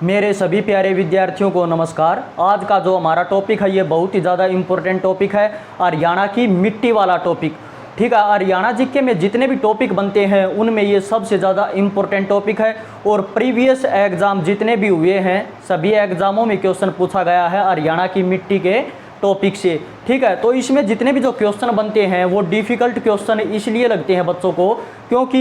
मेरे सभी प्यारे विद्यार्थियों को नमस्कार। आज का जो हमारा टॉपिक है ये बहुत ही ज़्यादा इम्पोर्टेंट टॉपिक है, हरियाणा की मिट्टी वाला टॉपिक। ठीक है, हरियाणा जीके में जितने भी टॉपिक बनते हैं उनमें ये सबसे ज़्यादा इम्पोर्टेंट टॉपिक है और प्रीवियस एग्ज़ाम जितने भी हुए हैं सभी एग्ज़ामों में क्वेश्चन पूछा गया है हरियाणा की मिट्टी के टॉपिक से। ठीक है, तो इसमें जितने भी जो क्वेश्चन बनते हैं वो डिफ़िकल्ट क्वेश्चन इसलिए लगते हैं बच्चों को क्योंकि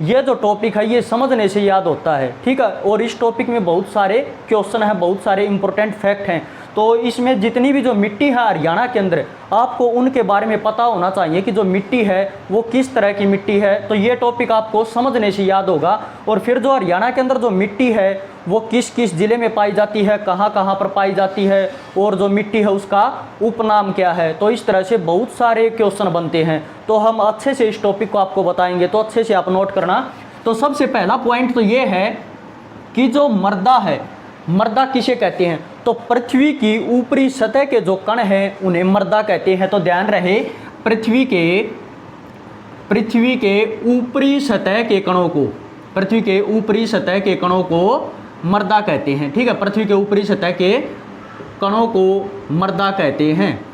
ये जो टॉपिक है ये समझने से याद होता है। ठीक है, और इस टॉपिक में बहुत सारे क्वेश्चन हैं, बहुत सारे इंपॉर्टेंट फैक्ट हैं। तो इसमें जितनी भी जो मिट्टी है हरियाणा के अंदर आपको उनके बारे में पता होना चाहिए कि जो मिट्टी है वो किस तरह की मिट्टी है। तो ये टॉपिक आपको समझने से याद होगा। और फिर जो हरियाणा के अंदर जो मिट्टी है वो किस किस ज़िले में पाई जाती है, कहाँ कहाँ पर पाई जाती है, और जो मिट्टी है उसका उपनाम क्या है। तो इस तरह से बहुत सारे क्वेश्चन बनते हैं। तो हम अच्छे से इस टॉपिक को आपको बताएंगे, तो अच्छे से आप नोट करना। तो सबसे पहला पॉइंट तो ये है कि जो मृदा है, मृदा किसे कहते हैं? तो पृथ्वी की ऊपरी सतह के जो कण हैं उन्हें मृदा कहते हैं। तो ध्यान रहे, पृथ्वी के ऊपरी सतह के कणों को, पृथ्वी के ऊपरी सतह के कणों को मृदा कहते हैं। ठीक है, पृथ्वी के ऊपरी सतह के कणों को मृदा कहते हैं।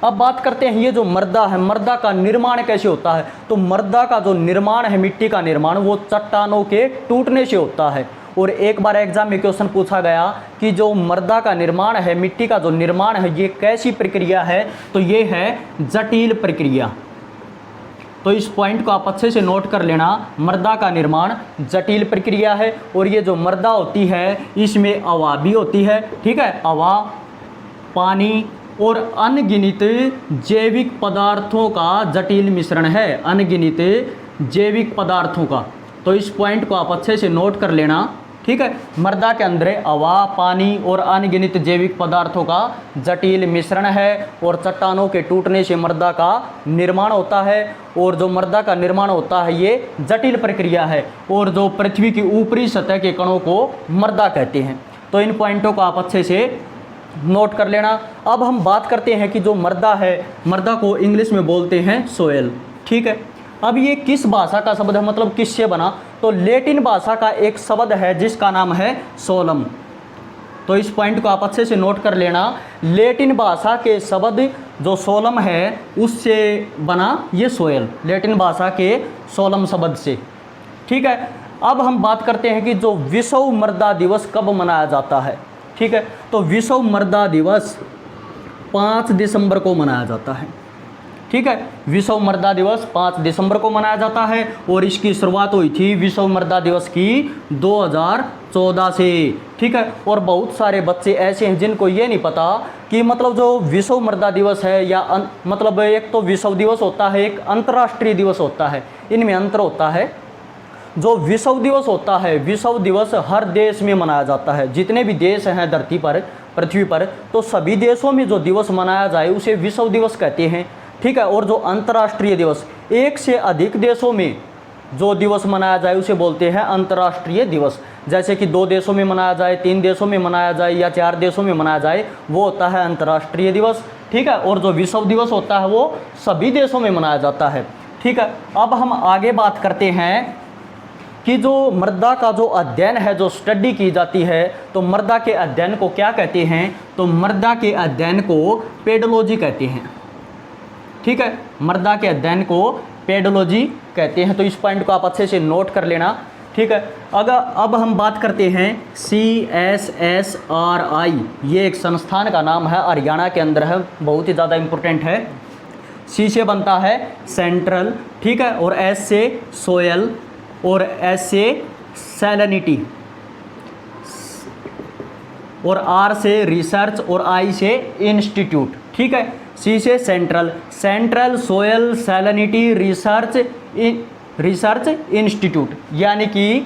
अब बात करते हैं ये जो मृदा है, मृदा का निर्माण कैसे होता है। तो मृदा का जो निर्माण है, मिट्टी का निर्माण, वो चट्टानों के टूटने से होता है। और एक बार एग्जाम में क्वेश्चन पूछा गया कि जो मृदा का निर्माण है, मिट्टी का जो निर्माण है, ये कैसी प्रक्रिया है। तो ये है जटिल प्रक्रिया। तो इस पॉइंट को आप अच्छे से नोट कर लेना, मृदा का निर्माण जटिल प्रक्रिया है। और ये जो मृदा होती है इसमें हवा भी होती है। ठीक है, हवा, पानी और अनगिनत जैविक पदार्थों का जटिल मिश्रण है, अनगिनत जैविक पदार्थों का। तो इस पॉइंट को आप अच्छे से नोट कर लेना। ठीक है, मृदा के अंदर हवा, पानी और अनगिनत जैविक पदार्थों का जटिल मिश्रण है और चट्टानों के टूटने से मृदा का निर्माण होता है। और जो मृदा का निर्माण होता है ये जटिल प्रक्रिया है। और जो पृथ्वी की ऊपरी सतह के कणों को मृदा कहते हैं। तो इन पॉइंटों को आप अच्छे से नोट कर लेना। अब हम बात करते हैं कि जो मृदा है, मृदा को इंग्लिश में बोलते हैं सोयल। ठीक है, अब ये किस भाषा का शब्द है, मतलब किससे बना? तो लैटिन भाषा का एक शब्द है जिसका नाम है सोलम। तो इस पॉइंट को आप अच्छे से नोट कर लेना। लैटिन भाषा के शब्द जो सोलम है उससे बना ये सोयल, लैटिन भाषा के सोलम शब्द से। ठीक है, अब हम बात करते हैं कि जो विश्व मृदा दिवस कब मनाया जाता है। ठीक है, तो विश्व मृदा दिवस 5 दिसंबर को मनाया जाता है। ठीक है, विश्व मृदा दिवस 5 दिसंबर को मनाया जाता है। और इसकी शुरुआत हुई थी विश्व मृदा दिवस की 2014 से। ठीक है, और बहुत सारे बच्चे ऐसे हैं जिनको ये नहीं पता कि मतलब जो विश्व मृदा दिवस है या मतलब एक तो विश्व दिवस होता है, एक अंतर्राष्ट्रीय दिवस होता है, इनमें अंतर होता है। जो विश्व दिवस होता है, विश्व दिवस हर देश में मनाया जाता है, जितने भी देश हैं धरती पर, पृथ्वी पर, तो सभी देशों में जो दिवस मनाया जाए उसे विश्व दिवस कहते हैं। ठीक है, और जो अंतर्राष्ट्रीय दिवस, एक से अधिक देशों में जो दिवस मनाया जाए उसे बोलते हैं अंतर्राष्ट्रीय दिवस। जैसे कि 2 देशों में मनाया जाए, 3 देशों में मनाया जाए या 4 देशों में मनाया जाए, वो होता है अंतर्राष्ट्रीय दिवस। ठीक है, और जो विश्व दिवस होता है वो सभी देशों में मनाया जाता है। ठीक है, अब हम आगे बात करते हैं कि जो मृदा का जो अध्ययन है, जो स्टडी की जाती है, तो मृदा के अध्ययन को क्या कहते हैं? तो मृदा के अध्ययन को पेडोलॉजी कहते हैं। ठीक है, मृदा के अध्ययन को पेडोलॉजी कहते हैं। तो इस पॉइंट को आप अच्छे से नोट कर लेना। ठीक है, अब हम बात करते हैं CSSRI, ये एक संस्थान का नाम है, हरियाणा के अंदर है, बहुत ही ज़्यादा इम्पोर्टेंट है। C से बनता है सेंट्रल, ठीक है, और S से सोयल, और S से सैलिनिटी, और R से रिसर्च, और I से इंस्टीट्यूट। ठीक है, C से central, central soil salinity research institute, यानी कि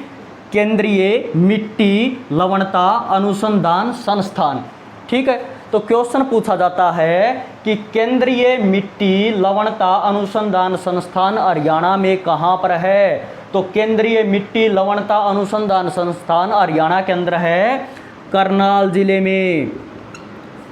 केंद्रीय मिट्टी लवणता अनुसंधान संस्थान। ठीक है, तो क्वेश्चन पूछा जाता है कि केंद्रीय मिट्टी लवणता अनुसंधान संस्थान हरियाणा में कहाँ पर है। तो केंद्रीय मिट्टी लवणता अनुसंधान संस्थान हरियाणा के अंदर है, करनाल जिले में।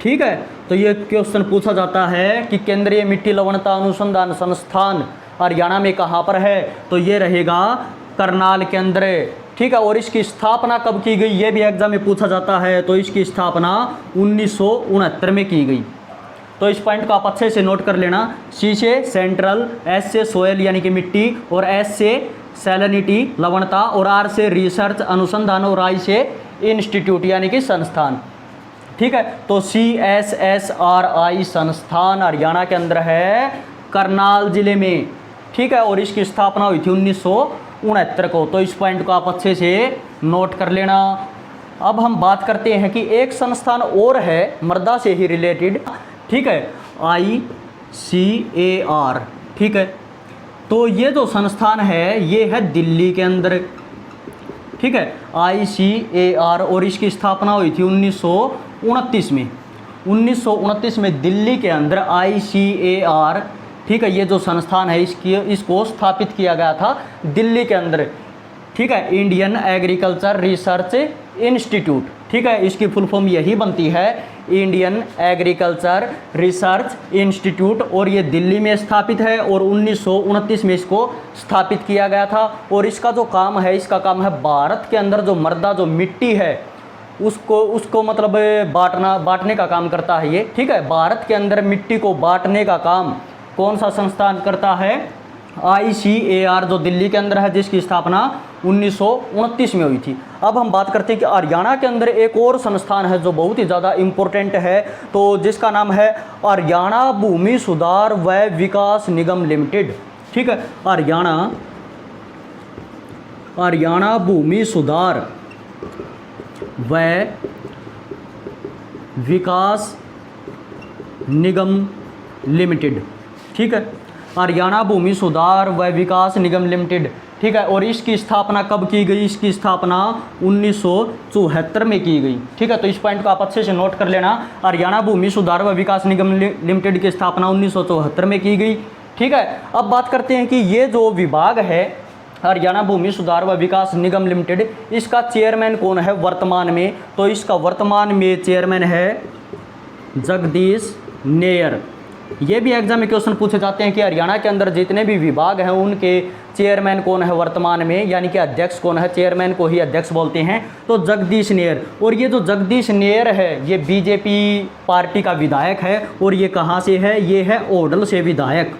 ठीक है, तो ये क्वेश्चन पूछा जाता है कि केंद्रीय मिट्टी लवणता अनुसंधान संस्थान हरियाणा में कहाँ पर है। तो ये रहेगा करनाल के अंदर, ठीक है। और इसकी स्थापना कब की गई, ये भी एग्जाम में पूछा जाता है। तो इसकी स्थापना 1969 में की गई। तो इस पॉइंट को आप अच्छे से नोट कर लेना। सी से सेंट्रल, एस से सोयल यानी कि मिट्टी, और एस से सैलिनिटी लवणता, और आर से रिसर्च अनुसंधान, और आई से इंस्टीट्यूट यानी कि संस्थान। ठीक है। तो CSSRI संस्थान हरियाणा के अंदर है, करनाल जिले में। ठीक है। और इसकी स्थापना हुई थी 1969 को। तो इस पॉइंट को आप अच्छे से नोट कर लेना। अब हम बात करते हैं कि एक संस्थान और है मृदा से ही रिलेटेड। ठीक है, ICAR। ठीक है। तो ये जो संस्थान है ये है दिल्ली के अंदर। ठीक है, ICAR, और इसकी स्थापना हुई थी 1929 में। 1929 में दिल्ली के अंदर ICAR, ठीक है, ये जो संस्थान है इसको स्थापित किया गया था दिल्ली के अंदर। ठीक है, इंडियन एग्रीकल्चर रिसर्च इंस्टीट्यूट। ठीक है, इसकी फुल फॉर्म यही बनती है, इंडियन एग्रीकल्चर रिसर्च इंस्टीट्यूट, और ये दिल्ली में स्थापित है। और 1929 में इसको स्थापित किया गया था। और इसका जो काम है, इसका काम है भारत के अंदर जो मृदा, जो मिट्टी है, उसको मतलब बांटने का काम करता है ये। ठीक है, भारत के अंदर मिट्टी को बांटने का काम कौन सा संस्थान करता है? ICAR, जो दिल्ली के अंदर है, जिसकी स्थापना 1929 में हुई थी। अब हम बात करते हैं कि हरियाणा के अंदर एक और संस्थान है जो बहुत ही ज़्यादा इम्पोर्टेंट है, तो जिसका नाम है हरियाणा भूमि सुधार व विकास निगम लिमिटेड। ठीक है, हरियाणा भूमि सुधार व विकास निगम लिमिटेड। ठीक है, हरियाणा भूमि सुधार व विकास निगम लिमिटेड। ठीक है, और इसकी स्थापना कब की गई? इसकी स्थापना 1974 में की गई। ठीक है, तो इस पॉइंट को आप अच्छे से नोट कर लेना। हरियाणा भूमि सुधार व विकास निगम लिमिटेड की स्थापना 1974 में की गई। ठीक है, अब बात करते हैं कि ये जो विभाग है हरियाणा भूमि सुधार व विकास निगम लिमिटेड, इसका चेयरमैन कौन है वर्तमान में? तो इसका वर्तमान में चेयरमैन है जगदीश नेयर। ये भी एग्जाम में क्वेश्चन पूछे जाते हैं कि हरियाणा के अंदर जितने भी विभाग हैं उनके चेयरमैन कौन है वर्तमान में, यानी कि अध्यक्ष कौन है? चेयरमैन को ही अध्यक्ष बोलते हैं, तो जगदीश नेयर। और ये जो जगदीश नेयर है ये बीजेपी पार्टी का विधायक है। और ये कहाँ से है? ये है ओडल से विधायक।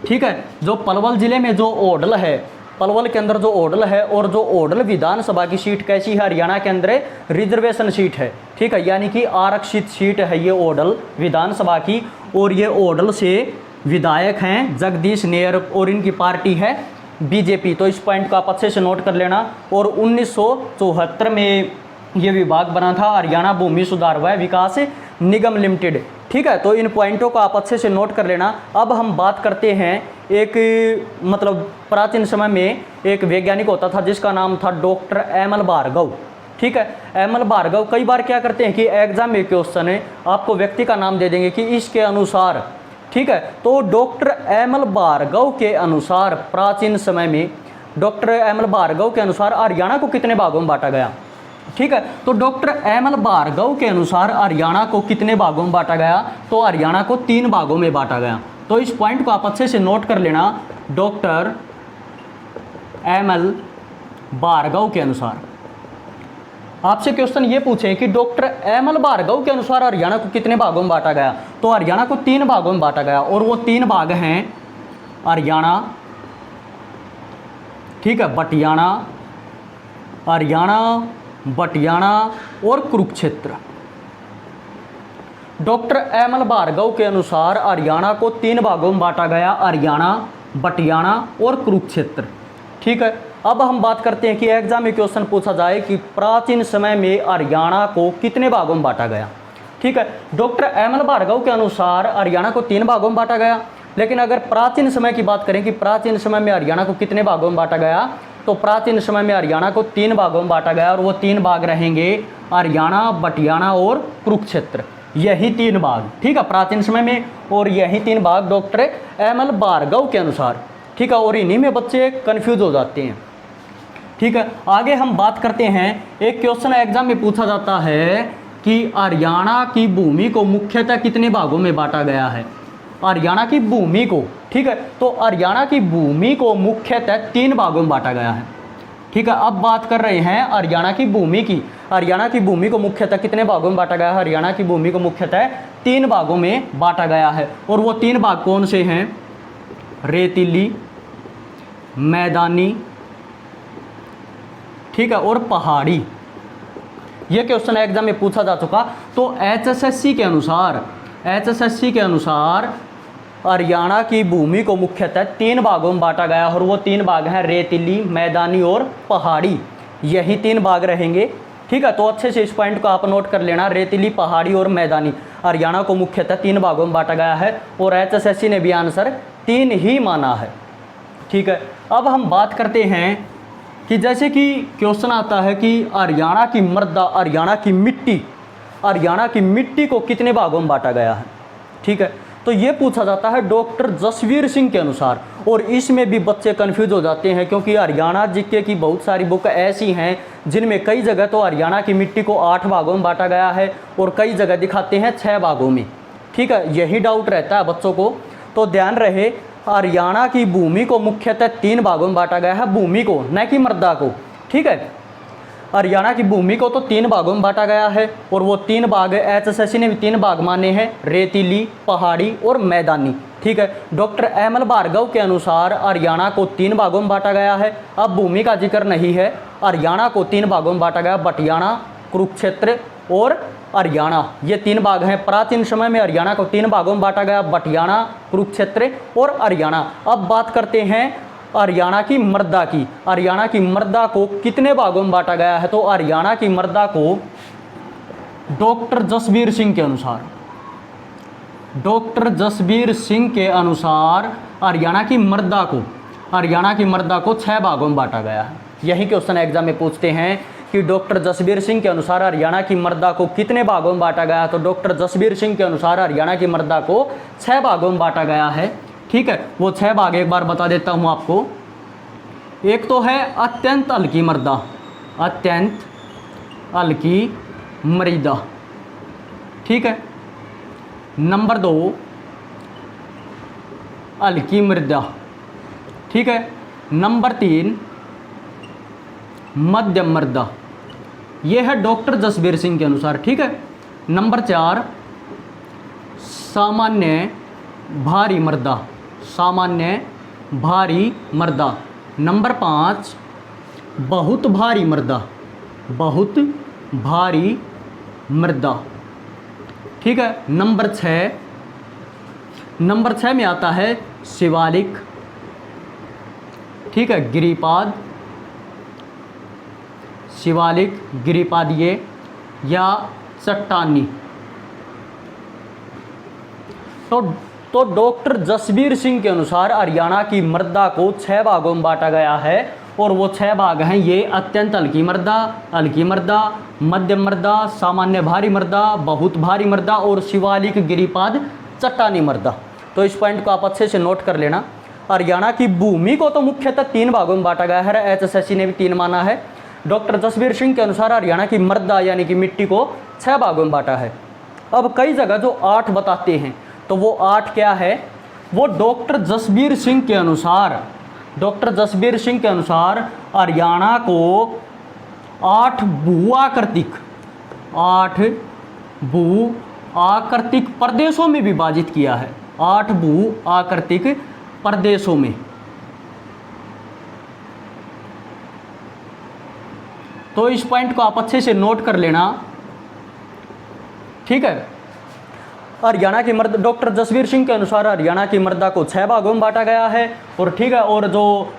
ठीक है, जो पलवल जिले में जो ओडल है, पलवल के अंदर जो ओडल है, और जो ओडल विधानसभा की सीट कैसी है? हरियाणा के अंदर रिजर्वेशन सीट है। ठीक है, यानी कि आरक्षित सीट है ये ओडल विधानसभा की। और ये ओडल से विधायक हैं जगदीश नेयर, और इनकी पार्टी है बीजेपी। तो इस पॉइंट को आप अच्छे से नोट कर लेना। और 1974 में ये विभाग बना था, हरियाणा भूमि सुधार व विकास निगम लिमिटेड। ठीक है, तो इन पॉइंटों को आप अच्छे से नोट कर लेना। अब हम बात करते हैं, एक मतलब प्राचीन समय में एक वैज्ञानिक होता था जिसका नाम था डॉक्टर एमएल भार्गव। ठीक है, एमएल भार्गव। कई बार क्या करते हैं कि एग्जाम में क्वेश्चन है, आपको व्यक्ति का नाम दे देंगे कि इसके अनुसार। ठीक है, तो डॉक्टर एमएल भार्गव के अनुसार प्राचीन समय में डॉक्टर एमएल भार्गव के अनुसार हरियाणा को कितने भागों में बांटा गया? ठीक है, तो डॉक्टर एमएल भार्गव के अनुसार हरियाणा को कितने भागों में बांटा गया? तो हरियाणा को 3 भागों में बांटा गया। तो इस पॉइंट को आप अच्छे से नोट कर लेना। डॉक्टर एमएल भार्गव के अनुसार आपसे क्वेश्चन ये पूछे कि डॉक्टर एमएल भार्गव के अनुसार हरियाणा को कितने भागों में बांटा गया? तो हरियाणा को 3 भागों में बांटा गया, और वो 3 भाग हैं हरियाणा, ठीक है, बटियाना और कुरुक्षेत्र। डॉक्टर एमएल भार्गव के अनुसार हरियाणा को 3 भागों में बांटा गया, हरियाणा, बटियाना और कुरुक्षेत्र। ठीक है, अब हम बात करते हैं कि एग्जाम में क्वेश्चन पूछा जाए कि प्राचीन समय में हरियाणा को कितने भागों में बांटा गया। ठीक है, डॉक्टर एमएल भार्गव के अनुसार हरियाणा को 3 भागों में बांटा गया। लेकिन अगर प्राचीन समय की बात करें कि प्राचीन समय में हरियाणा को कितने भागों में बांटा गया, तो प्राचीन समय में हरियाणा को 3 भागों में बांटा गया, और वो 3 भाग रहेंगे हरियाणा, बटियाना और कुरुक्षेत्र। यही 3 भाग, ठीक है, प्राचीन समय में, और यही 3 भाग डॉक्टर एमएल भार्गव के अनुसार। ठीक है, और इन्हीं में बच्चे कंफ्यूज हो जाते हैं। ठीक है, आगे हम बात करते हैं, एक क्वेश्चन एग्जाम में पूछा जाता है कि हरियाणा की भूमि को मुख्यतः कितने भागों में बांटा गया है? हरियाणा की भूमि को, ठीक है, तो हरियाणा की भूमि को मुख्यतः 3 भागों में बांटा गया है। ठीक है। अब बात कर रहे हैं हरियाणा की भूमि की। हरियाणा की भूमि को मुख्यतः कितने भागों में बांटा गया है? हरियाणा की भूमि को मुख्यतः 3 भागों में बांटा गया है। और वो 3 भाग कौन से हैं? रेतीली, मैदानी, ठीक है, और पहाड़ी। ये क्वेश्चन एग्जाम में पूछा जा चुका। तो एचएसएससी के अनुसार हरियाणा की भूमि को मुख्यतः 3 भागों में बांटा गया और वो 3 भाग हैं रेतीली, मैदानी और पहाड़ी। यही 3 भाग रहेंगे, ठीक है। तो अच्छे से इस पॉइंट को आप नोट कर लेना, रेतीली, पहाड़ी और मैदानी। हरियाणा को मुख्यतः 3 भागों में बांटा गया है और एचएसएससी ने भी आंसर 3 ही माना है, ठीक है। अब हम बात करते हैं कि जैसे कि क्वेश्चन आता है कि हरियाणा की मृदा, हरियाणा की मिट्टी को कितने भागों में बांटा गया है, ठीक है। तो ये पूछा जाता है डॉक्टर जसवीर सिंह के अनुसार। और इसमें भी बच्चे कंफ्यूज हो जाते हैं क्योंकि हरियाणा जीके की बहुत सारी बुक ऐसी हैं जिनमें कई जगह तो हरियाणा की मिट्टी को 8 भागों में बांटा गया है और कई जगह दिखाते हैं 6 भागों में, ठीक है। यही डाउट रहता है बच्चों को, तो ध्यान रहे हरियाणा की भूमि को मुख्यतः 3 भागों में बांटा गया है, भूमि को, न कि मृदा को, ठीक है। हरियाणा की भूमि को तो 3 भागों में बांटा गया है और वो 3 भाग एचएसएससी ने भी 3 भाग माने हैं, रेतीली, पहाड़ी और मैदानी, ठीक है। डॉक्टर एमएल भार्गव के अनुसार हरियाणा को 3 भागों में बांटा गया है। अब भूमि का जिक्र नहीं है, हरियाणा को 3 भागों में बांटा गया, बटियाना, कुरुक्षेत्र और हरियाणा। ये 3 भाग हैं। प्राचीन समय में हरियाणा को 3 भागों में बांटा गया, बटियाना, कुरुक्षेत्र और हरियाणा। अब बात करते हैं हरियाणा की मृदा की। हरियाणा की मृदा को कितने भागों में बांटा गया है? तो हरियाणा की मृदा को डॉक्टर जसबीर सिंह के अनुसार हरियाणा की मृदा को 6 भागों में बांटा गया है। यही क्वेश्चन एग्जाम में पूछते हैं कि डॉक्टर जसबीर सिंह के अनुसार हरियाणा की मृदा को कितने भागों में बांटा गया? तो डॉक्टर जसबीर सिंह के अनुसार हरियाणा की मृदा को 6 भागों में बांटा गया है, ठीक है। वो 6 भाग एक बार बता देता हूं आपको। एक तो है अत्यंत हल्की मृदा, ठीक है। नंबर 2 हल्की मृदा, ठीक है। नंबर 3 मध्यम मृदा, ये है डॉक्टर जसबीर सिंह के अनुसार, ठीक है। नंबर 4 सामान्य भारी मृदा। नंबर 5 बहुत भारी मृदा, ठीक है। नंबर 6 में आता है शिवालिक, ठीक है, गिरिपाद ये या चट्टानी। तो डॉक्टर जसबीर सिंह के अनुसार हरियाणा की मृदा को 6 भागों में बांटा गया है और वो 6 भाग हैं ये अत्यंत हल्की मृदा, मध्यम मृदा, सामान्य भारी मृदा, बहुत भारी मृदा और शिवालिक गिरिपाद चट्टानी मृदा। तो इस पॉइंट को आप अच्छे से नोट कर लेना। हरियाणा की भूमि को तो मुख्यतः 3 भागों में बांटा गया है, एचएसएससी ने भी 3 माना है। डॉक्टर जसबीर सिंह के अनुसार हरियाणा की मृदा यानी कि मिट्टी को 6 भागों में बांटा है। अब कई जगह जो 8 बताते हैं, तो वो 8 क्या है? वो डॉक्टर जसबीर सिंह के अनुसार हरियाणा को 8 भू आकृतिक प्रदेशों में विभाजित किया है। 8 भू आकृतिक प्रदेशों में। तो इस पॉइंट को आप अच्छे से नोट कर लेना, ठीक है। हरियाणा की मृदा, डॉक्टर जसबीर सिंह के अनुसार हरियाणा की मृदा को 6 भागों में बांटा गया है और ठीक है। और जो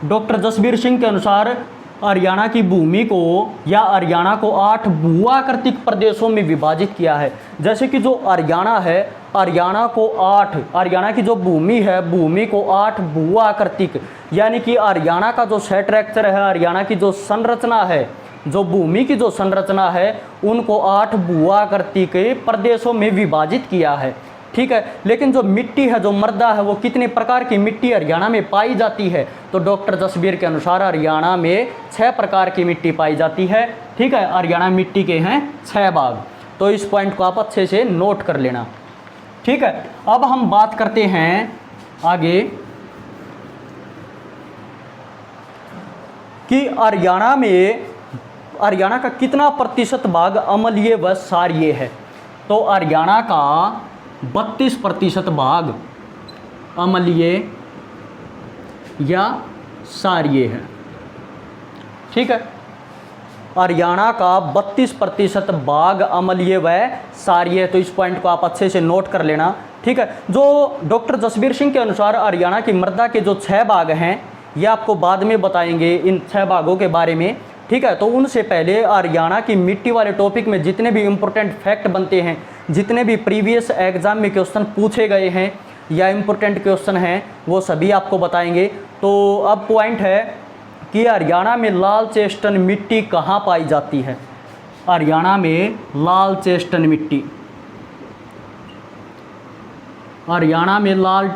डॉक्टर जसबीर सिंह के अनुसार हरियाणा की भूमि को या हरियाणा को 8 भूआकृतिक प्रदेशों में विभाजित किया है। जैसे कि जो हरियाणा है, हरियाणा की जो भूमि है, भूमि को 8 भूआकृतिक यानी कि हरियाणा का जो स्ट्रक्चर है, हरियाणा की जो संरचना है, जो भूमि की जो संरचना है, उनको 8 भूआकृतिक प्रदेशों में विभाजित किया है, ठीक है। लेकिन जो मिट्टी है, जो मृदा है, वो कितने प्रकार की मिट्टी हरियाणा में पाई जाती है? तो डॉक्टर जसबीर के अनुसार हरियाणा में 6 प्रकार की मिट्टी पाई जाती है, ठीक है। हरियाणा मिट्टी के हैं 6 भाग। तो इस पॉइंट को आप अच्छे से नोट कर लेना, ठीक है। अब हम बात करते हैं आगे कि हरियाणा का कितना प्रतिशत भाग अम्लीय व क्षारीय है। तो हरियाणा का 32% भाग अम्लीय या क्षारीय है। ठीक है, हरियाणा का 32% भाग अम्लीय व क्षारीय है। तो इस पॉइंट को आप अच्छे से नोट कर लेना। ठीक है, जो डॉक्टर जसबीर सिंह के अनुसार हरियाणा की मृदा के जो 6 भाग हैं, ये आपको बाद में बताएंगे इन 6 भागों के बारे में। ठीक है, तो उनसे पहले हरियाणा की मिट्टी वाले टॉपिक में जितने भी इम्पोर्टेंट फैक्ट बनते हैं, जितने भी प्रीवियस एग्जाम में क्वेश्चन पूछे गए हैं या इम्पोर्टेंट क्वेश्चन हैं, वो सभी आपको बताएंगे। तो अब पॉइंट है कि हरियाणा में लाल चेस्टन मिट्टी कहाँ पाई जाती है। हरियाणा में लाल चेस्टन मिट्टी, हरियाणा में लाल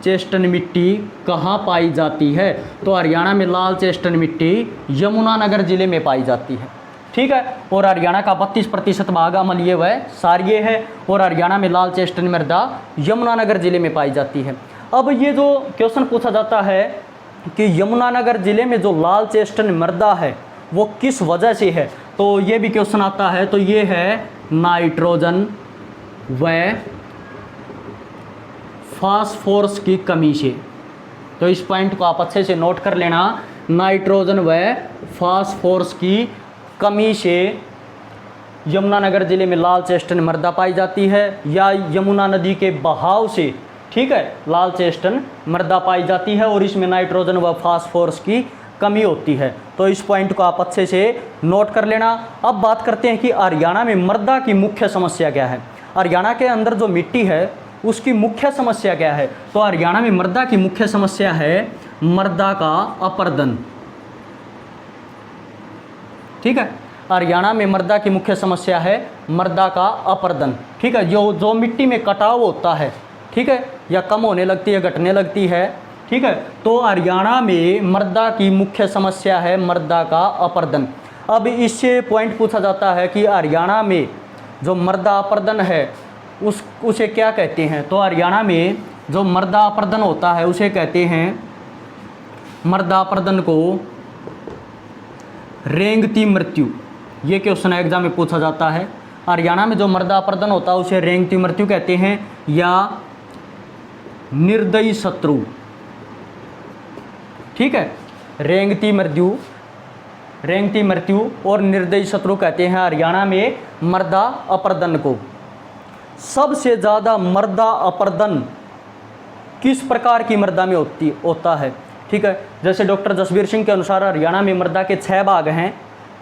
चेस्टन मिट्टी कहाँ पाई जाती है। तो हरियाणा में लाल चेस्टन मिट्टी यमुनानगर जिले में पाई जाती है। ठीक है, और हरियाणा का 32% भाग अम्लीय व क्षारीय है और हरियाणा में लाल चेस्टन मृदा यमुनानगर जिले में पाई जाती है। अब ये जो क्वेश्चन पूछा जाता है कि यमुनानगर जिले में जो लाल चेस्टन मृदा है वो किस वजह से है, तो ये भी क्वेश्चन आता है। तो ये है नाइट्रोजन व फास्फोरस की कमी से। तो इस पॉइंट को आप अच्छे से नोट कर लेना। नाइट्रोजन व फास्फोरस की कमी से यमुनानगर जिले में लाल चेस्टन मृदा पाई जाती है, या यमुना नदी के बहाव से, ठीक है, लाल चेस्टन मृदा पाई जाती है और इसमें नाइट्रोजन व फास्फोरस की कमी होती है। तो इस पॉइंट को आप अच्छे से नोट कर लेना। अब बात करते हैं कि हरियाणा में मृदा की मुख्य समस्या क्या है। हरियाणा के अंदर जो मिट्टी है उसकी मुख्य समस्या क्या है। तो हरियाणा में मृदा की मुख्य समस्या है मृदा का अपरदन। ठीक है, हरियाणा में मृदा की मुख्य समस्या है मृदा का अपरदन। ठीक है, जो मिट्टी में कटाव होता है, ठीक है, या कम होने लगती है, घटने लगती है। ठीक है, तो हरियाणा में मृदा की मुख्य समस्या है मृदा का अपरदन। अब इससे पॉइंट पूछा जाता है कि हरियाणा में जो मृदा अपरदन है उसे क्या कहते हैं। तो हरियाणा में जो मृदा अपरदन होता है उसे कहते हैं, मृदा अपरदन को रेंगती मृत्यु। ये क्वेश्चन एग्जाम में पूछा जाता है। हरियाणा में जो मृदा अपरदन होता है उसे रेंगती मृत्यु कहते हैं या निर्दयी शत्रु। ठीक है, रेंगती मृत्यु और निर्दयी शत्रु कहते हैं हरियाणा में मृदा अपरदन को। सबसे ज़्यादा मृदा अपरदन किस प्रकार की मृदा में होता है। ठीक है, जैसे डॉक्टर जसबीर सिंह के अनुसार हरियाणा में मृदा के 6 भाग हैं,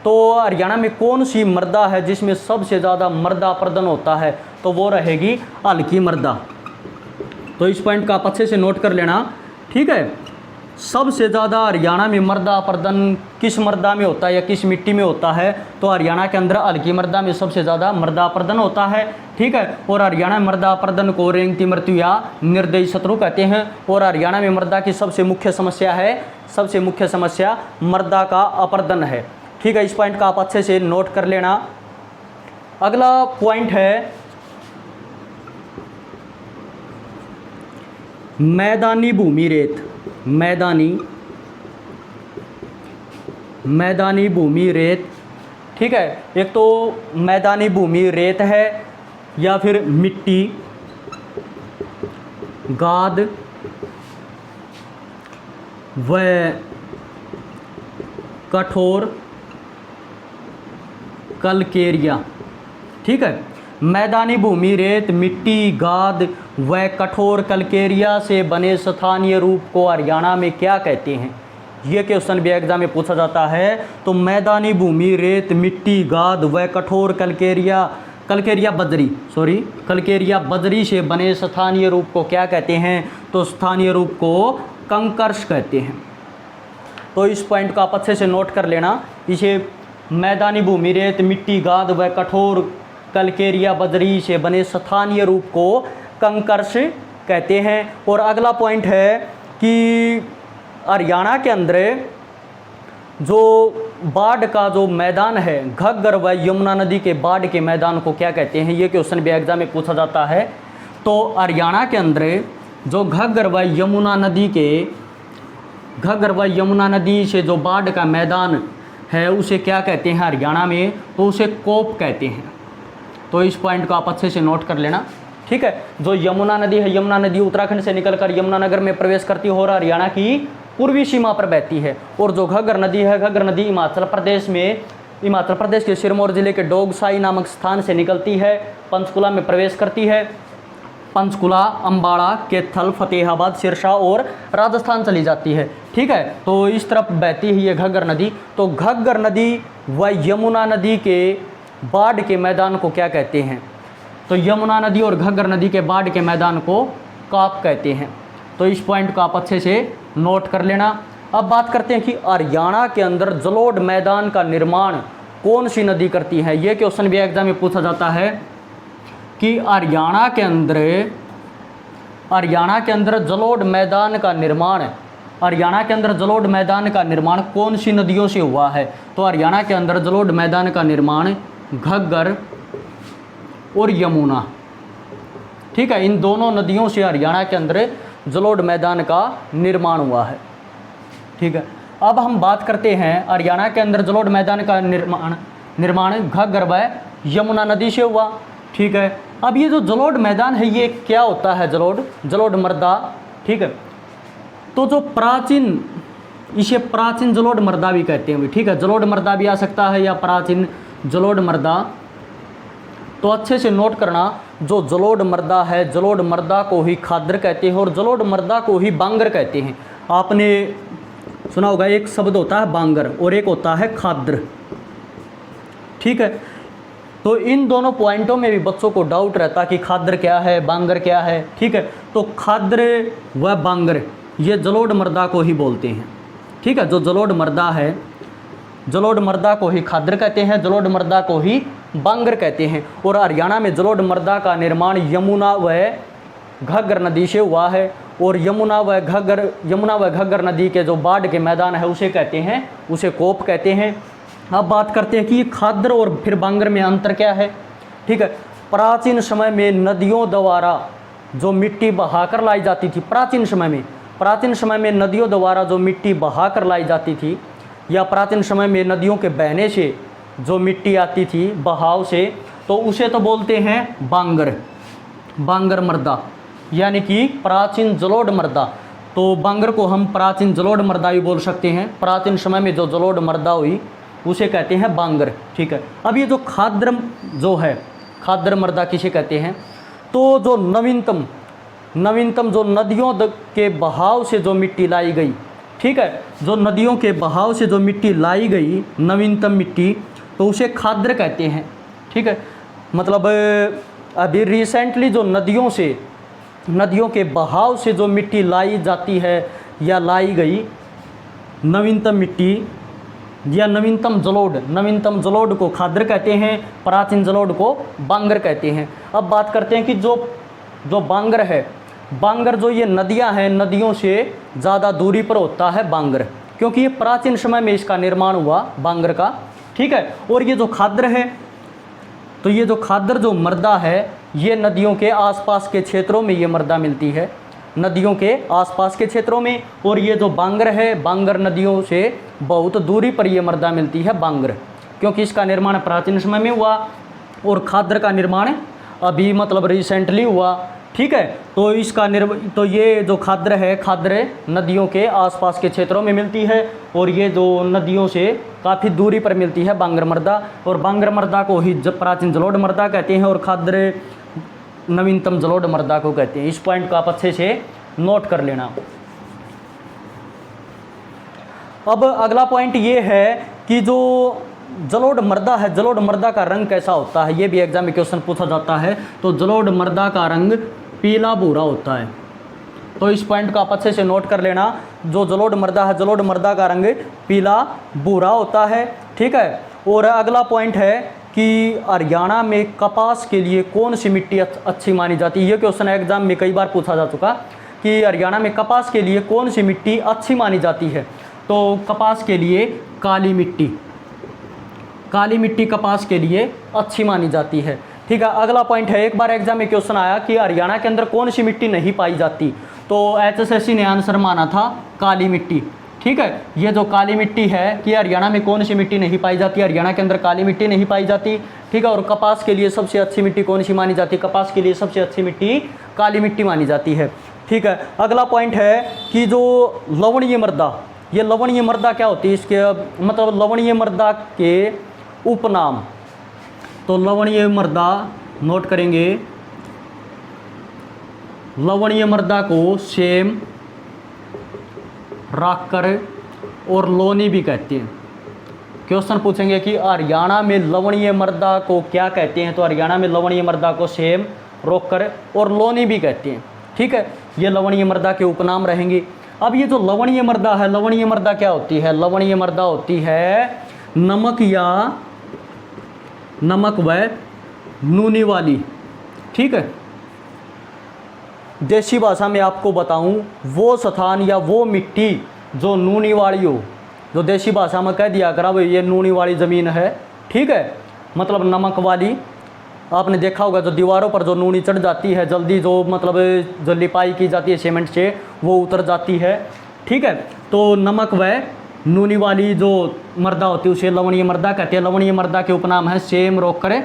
तो हरियाणा में कौन सी मृदा है जिसमें सबसे ज़्यादा मृदा अपरदन होता है, तो वो रहेगी हल्की मृदा। तो इस पॉइंट का आप अच्छे से नोट कर लेना। ठीक है, सबसे ज़्यादा हरियाणा में मृदा अपरदन किस मृदा में होता है या किस मिट्टी में होता है। तो हरियाणा के अंदर हल्की मृदा में सबसे ज़्यादा मृदा अपरदन होता है। ठीक है, और हरियाणा में मृदा अपरदन को रेंगती मृत्यु या निर्दयी शत्रु कहते हैं। और हरियाणा में मृदा की सबसे मुख्य समस्या मृदा का अपरदन है। ठीक है, इस पॉइंट का आप अच्छे से नोट कर लेना। अगला पॉइंट है मैदानी भूमि रेत। मैदानी भूमि रेत। ठीक है, एक तो मैदानी भूमि रेत है या फिर मिट्टी, गाद व कठोर कलकेरिया। ठीक है, मैदानी भूमि रेत, मिट्टी, गाद व कठोर कलकेरिया से बने स्थानीय रूप को हरियाणा में क्या कहते हैं। ये क्वेश्चन भी एग्जाम में पूछा जाता है। तो मैदानी भूमि रेत, मिट्टी, गाद व कठोर कलकेरिया बजरी से बने स्थानीय रूप को क्या कहते हैं। तो स्थानीय रूप को कंकर्स कहते हैं। तो इस पॉइंट को आप अच्छे से नोट कर लेना। इसे मैदानी भूमि रेत, मिट्टी, गाद व कठोर कलकेरिया बजरी से बने स्थानीय रूप को कंकर्स कहते हैं। और अगला पॉइंट है कि हरियाणा के अंदर जो बाढ़ का जो मैदान है, घग्गर व यमुना नदी के बाढ़ के मैदान को क्या कहते हैं। ये क्वेश्चन भी एग्जाम में पूछा जाता है। तो हरियाणा के अंदर जो घग्गर व यमुना नदी के घग्गर व यमुना नदी से जो बाढ़ का मैदान है उसे क्या कहते हैं हरियाणा में, तो उसे कोप कहते हैं। तो इस पॉइंट को आप अच्छे से नोट कर लेना, ठीक है। जो यमुना नदी है, यमुना नदी उत्तराखंड से निकलकर यमुनानगर में प्रवेश करती है और हरियाणा की पूर्वी सीमा पर बहती है। और जो घग्गर नदी है, घग्गर नदी हिमाचल प्रदेश के सिरमौर जिले के डोगसाई नामक स्थान से निकलती है, पंचकुला में प्रवेश करती है। पंचकुला, अम्बाड़ा, कैथल, फतेहाबाद, सिरसा और राजस्थान चली जाती है, ठीक है। तो इस तरफ बहती है ये घग्गर नदी। तो घग्गर नदी व यमुना नदी के बाढ़ के मैदान को क्या कहते हैं, तो यमुना नदी और घग्गर नदी के बाढ़ के मैदान को काप कहते हैं। तो इस पॉइंट को आप अच्छे से नोट कर लेना। अब बात करते हैं कि हरियाणा के अंदर जलोढ़ मैदान का निर्माण कौन सी नदी करती है। ये क्वेश्चन भी एग्जाम में पूछा जाता है कि हरियाणा के अंदर जलोढ़ मैदान का निर्माण कौन सी नदियों से हुआ है। तो हरियाणा के अंदर जलोढ़ मैदान का निर्माण घग्गर और यमुना, ठीक है, इन दोनों नदियों से हरियाणा के अंदर जलोढ़ मैदान का निर्माण हुआ है, ठीक है। अब हम बात करते हैं हरियाणा के अंदर जलोढ़ मैदान का निर्माण घग्गर व यमुना नदी से हुआ, ठीक है। अब ये जो जलोढ़ मैदान है ये क्या होता है, जलोढ़ मृदा, ठीक है। तो जो इसे प्राचीन जलोढ़ मृदा भी कहते हैं, ठीक है। जलोढ़ मृदा भी आ सकता है या प्राचीन जलोढ़ मृदा। तो अच्छे से नोट करना, जो जलोढ़ मृदा है, जलोढ़ मृदा को ही खाद्र कहते हैं और जलोढ़ मृदा को ही बांगर कहते हैं। आपने सुना होगा एक शब्द होता है बांगर और एक होता है खाद्र, ठीक है। तो इन दोनों पॉइंटों में भी बच्चों को डाउट रहता है कि खाद्र क्या है, बांगर क्या है, ठीक है। तो खाद्र व बांगर ये जलोढ़ मृदा को ही बोलते हैं, ठीक है। जो जलोढ़ मृदा है, जलोढ़ मृदा को ही खाद्र कहते हैं, जलोढ़ मृदा को ही बांगर कहते हैं। और हरियाणा में जलोढ़ मृदा का निर्माण यमुना व घग्गर नदी से हुआ है। और यमुना व घग्गर नदी के जो बाढ़ के मैदान है उसे कहते हैं, उसे कोप कहते हैं। अब बात करते हैं कि खाद्र और फिर बांगर में अंतर क्या है, ठीक है। प्राचीन समय में नदियों द्वारा जो मिट्टी बहाकर लाई जाती थी, प्राचीन समय में नदियों द्वारा जो मिट्टी बहाकर लाई जाती थी, या प्राचीन समय में नदियों के बहने से जो मिट्टी आती थी बहाव से, तो उसे तो बोलते हैं बांगर मृदा, यानी कि प्राचीन जलोढ़ मृदा। तो बांगर को हम प्राचीन जलोढ़ मृदा भी बोल सकते हैं। प्राचीन समय में जो जलोढ़ मृदा हुई उसे कहते हैं बांगर, ठीक है। अब ये जो खाद्र मृदा किसे कहते हैं, तो जो नवीनतम जो नदियों के बहाव से जो मिट्टी लाई गई, ठीक है, जो नदियों के बहाव से जो मिट्टी लाई गई, नवीनतम मिट्टी, तो उसे खाद्र कहते हैं, ठीक है। मतलब अभी रिसेंटली जो नदियों के बहाव से जो मिट्टी लाई जाती है या लाई गई, नवीनतम मिट्टी या नवीनतम जलोढ़ को खाद्र कहते हैं, प्राचीन जलोढ़ को बांगर कहते हैं। अब बात करते हैं कि जो बांगर है, बांगर जो ये नदियां हैं, नदियों से ज़्यादा दूरी पर होता है बांगर, क्योंकि ये प्राचीन समय में इसका निर्माण हुआ बांगर का, ठीक है। और ये जो खाद्र है, तो ये जो खाद्र जो मृदा है, ये नदियों के आसपास के क्षेत्रों में ये मृदा मिलती है, नदियों के आसपास के क्षेत्रों में। और ये जो बांगर है, बांगर नदियों से बहुत दूरी पर ये मृदा मिलती है बांगर, क्योंकि इसका निर्माण प्राचीन समय में हुआ और खाद्र का निर्माण अभी मतलब रिसेंटली हुआ, ठीक है। तो ये जो खाद्र है, खाद्र नदियों के आसपास के क्षेत्रों में मिलती है और ये जो नदियों से काफ़ी दूरी पर मिलती है बांगर मृदा। और बांगर मृदा को ही प्राचीन जलोढ़ मृदा कहते हैं और खाद्र नवीनतम जलोढ़ मृदा को कहते हैं। इस पॉइंट को आप अच्छे से नोट कर लेना। अब अगला पॉइंट ये है कि जो जलोढ़ मृदा है, जलोढ़ मृदा का रंग कैसा होता है, ये भी एग्जाम में क्वेश्चन पूछा जाता है। तो जलोढ़ मृदा का रंग पीला भूरा होता है। तो इस पॉइंट को आप अच्छे से नोट कर लेना। जो जलोढ़ मृदा है, जलोढ़ मृदा का रंग पीला भूरा होता है, ठीक है। और अगला पॉइंट है कि हरियाणा में कपास के लिए कौन सी मिट्टी अच्छी मानी जाती है। ये क्वेश्चन एग्जाम में कई बार पूछा जा चुका कि हरियाणा में कपास के लिए कौन सी मिट्टी अच्छी मानी जाती है। तो कपास के लिए काली मिट्टी कपास के लिए अच्छी मानी जाती है, ठीक है। अगला पॉइंट है, एक बार एग्जाम में क्वेश्चन आया कि हरियाणा के अंदर कौन सी मिट्टी नहीं पाई जाती, तो एचएसएससी ने आंसर माना था काली मिट्टी, ठीक है। ये जो काली मिट्टी है कि हरियाणा में कौन सी मिट्टी नहीं पाई जाती, हरियाणा के अंदर काली मिट्टी नहीं पाई जाती, ठीक है। और कपास के लिए सबसे अच्छी मिट्टी कौन सी मानी जाती है, कपास के लिए सबसे अच्छी मिट्टी काली मिट्टी मानी जाती है, ठीक है। अगला पॉइंट है कि जो लवणीय मृदा, ये लवणीय मृदा क्या होती है, इसके मतलब लवणीय मृदा के उपनाम। तो लवणीय मृदा नोट करेंगे, लवणीय मृदा को सेम, राक्कर और लोनी भी कहते हैं। क्वेश्चन पूछेंगे कि हरियाणा में लवणीय मृदा को क्या कहते हैं, तो हरियाणा में लवणीय मृदा को सेम, रोक्कर और लोनी भी कहते हैं, ठीक है। ये लवणीय मृदा के उपनाम रहेंगे। अब ये जो लवणीय मृदा है, लवणीय मृदा क्या होती है, लवणीय मृदा होती है नमक या नमक व नूनी वाली, ठीक है। देसी भाषा में आपको बताऊं, वो स्थान या वो मिट्टी जो नूनी वाली हो, जो देसी भाषा में कह दिया करा भाई ये नूनी वाली ज़मीन है, ठीक है, मतलब नमक वाली। आपने देखा होगा जो दीवारों पर जो नूनी चढ़ जाती है जल्दी, जो मतलब जो लिपाई की जाती है सीमेंट से, वो उतर जाती है, ठीक है। तो नमक व नूनी वाली जो मृदा होती है उसे लवणीय मृदा कहते हैं। लवणीय मृदा के उपनाम है सेम, रोक्कर,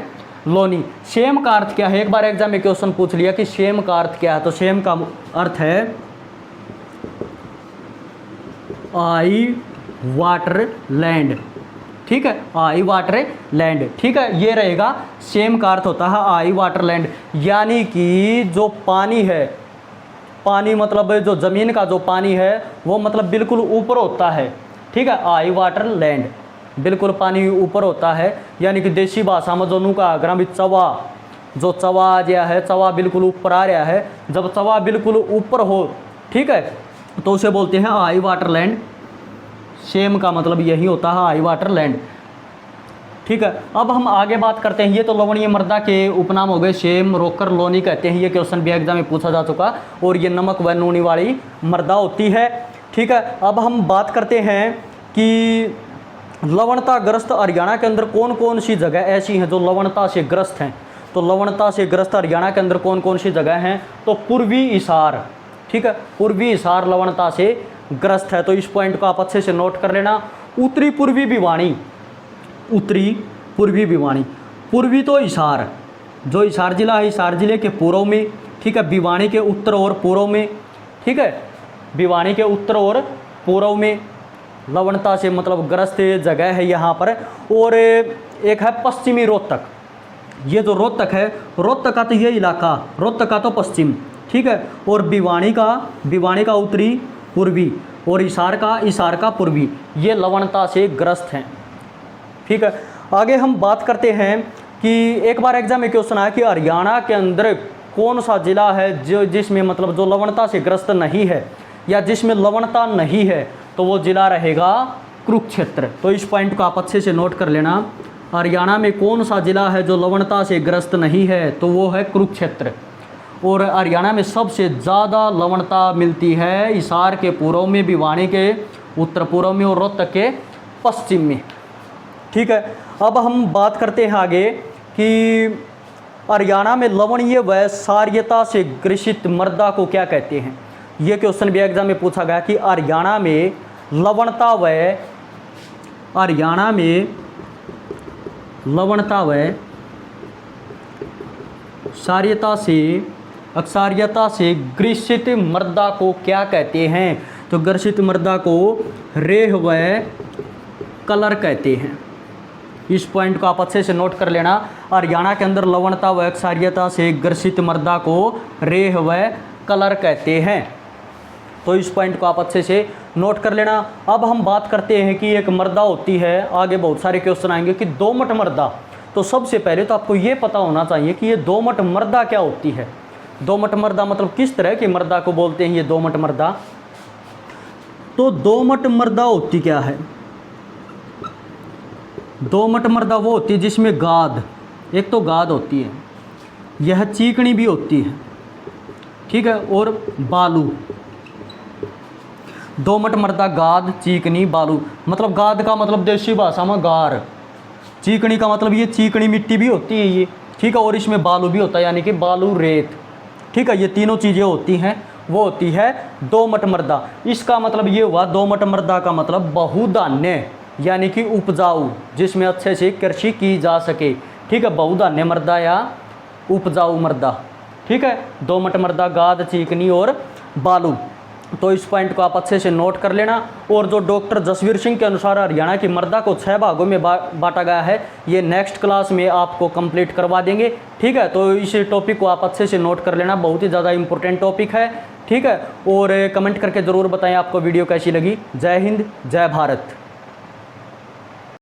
लोनी। सेम का अर्थ क्या है, एक बार एग्जाम में क्वेश्चन पूछ लिया कि सेम का अर्थ क्या है, तो सेम का अर्थ है आई वाटर लैंड, ठीक है, आई वाटर लैंड, ठीक है। ये रहेगा सेम का अर्थ होता है आई वाटर लैंड, यानी कि जो पानी है, पानी मतलब जो ज़मीन का जो पानी है वो मतलब बिल्कुल ऊपर होता है, ठीक है, आई वाटर लैंड, बिल्कुल पानी ऊपर होता है। यानी कि देसी भाषा में जो नू का अगर भी चवा, जो चवा आ गया है, चवा बिल्कुल ऊपर आ रहा है, जब चवा बिल्कुल ऊपर हो, ठीक है, तो उसे बोलते हैं आई वाटर लैंड। सेम का मतलब यही होता है आई वाटर लैंड, ठीक है। अब हम आगे बात करते हैं, ये तो लवणीय मृदा के उपनाम हो गए, सेम, रोक्कर, लोनी कहते हैं। ये क्वेश्चन भी एग्जाम में पूछा जा चुका, और ये नमक व नूनी वाली मृदा होती है, ठीक है। अब हम बात करते हैं कि लवणता ग्रस्त हरियाणा के अंदर कौन कौन सी जगह ऐसी हैं जो लवणता से ग्रस्त हैं। तो लवणता से ग्रस्त हरियाणा के अंदर कौन कौन सी जगह हैं, तो पूर्वी हिसार, ठीक है, पूर्वी हिसार लवणता से ग्रस्त है। तो इस पॉइंट को आप अच्छे से नोट कर लेना। उत्तरी पूर्वी भिवानी, उत्तरी पूर्वी भिवानी, पूर्वी तो हिसार, जो हिसार जिला है, हिसार जिले के पूर्व में, ठीक है, भिवानी के उत्तर और पूर्व में, ठीक है, भिवानी के उत्तर और पूर्व में लवणता से मतलब ग्रस्त जगह है यहाँ पर। और एक है पश्चिमी रोहतक, ये जो रोहतक है, रोहतक का तो ये इलाका, रोहतक का तो पश्चिम, ठीक है, और भिवानी का उत्तरी पूर्वी, और हिसार का पूर्वी, ये लवणता से ग्रस्त हैं, ठीक है। आगे हम बात करते हैं कि एक बार एग्जाम में क्वेश्चन आया कि हरियाणा के अंदर कौन सा जिला है जो जिसमें मतलब जो लवणता से ग्रस्त नहीं है या जिसमें लवणता नहीं है, तो वो जिला रहेगा कुरुक्षेत्र। तो इस पॉइंट को आप अच्छे से नोट कर लेना। हरियाणा में कौन सा जिला है जो लवणता से ग्रस्त नहीं है, तो वो है कुरुक्षेत्र। और हरियाणा में सबसे ज़्यादा लवणता मिलती है हिसार के पूर्व में, भिवानी के उत्तर पूर्व में और रोहतक के पश्चिम में, ठीक है। अब हम बात करते हैं आगे कि हरियाणा में लवणीय व क्षारीयता से ग्रसित मृदा को क्या कहते हैं। ये क्वेश्चन भी एग्जाम में पूछा गया कि हरियाणा में लवणता व अक्षारीयता से ग्रसित मृदा को क्या कहते हैं। तो ग्रसित मृदा को रेह व कलर कहते हैं। इस पॉइंट को आप अच्छे से नोट कर लेना। हरियाणा के अंदर लवणता व अक्षारीयता से ग्रसित मृदा को रेह व कलर कहते हैं। तो इस पॉइंट को आप अच्छे से नोट कर लेना। अब हम बात करते हैं कि एक मृदा होती है, आगे बहुत सारे क्वेश्चन आएंगे कि दोमट मृदा। तो सबसे पहले तो आपको ये पता होना चाहिए कि ये दोमट मृदा क्या होती है। दोमट मृदा मतलब किस तरह की मृदा को बोलते हैं ये दोमट मृदा। तो दोमट मृदा होती क्या है। दोमट मृदा वो होती है जिसमें गाद, एक तो गाद होती है, यह चीकनी भी होती है, ठीक है, और बालू। दोमट मृदा गाद, चीकनी, बालू। मतलब गाद का मतलब देसी भाषा में गार, चीकनी का मतलब ये चीकनी मिट्टी भी होती है ये, ठीक है, और इसमें बालू भी होता है यानी कि बालू रेत, ठीक है। ये तीनों चीज़ें होती हैं वो होती है दोमट मृदा। इसका मतलब ये हुआ, दोमट मृदा का मतलब बहुधान्य यानी कि उपजाऊ, जिसमें अच्छे से कृषि की जा सके। ठीक है, बहुधान्य मृदा या उपजाऊ मृदा। ठीक है, दोमट मृदा, गाद, चीकनी और बालू। तो इस पॉइंट को आप अच्छे से नोट कर लेना। और जो डॉक्टर जसवीर सिंह के अनुसार हरियाणा की मृदा को 6 भागों में बांटा गया है, ये नेक्स्ट क्लास में आपको कंप्लीट करवा देंगे। ठीक है, तो इस टॉपिक को आप अच्छे से नोट कर लेना, बहुत ही ज़्यादा इंपॉर्टेंट टॉपिक है। ठीक है, और कमेंट करके ज़रूर बताएं आपको वीडियो कैसी लगी। जय हिंद, जय भारत।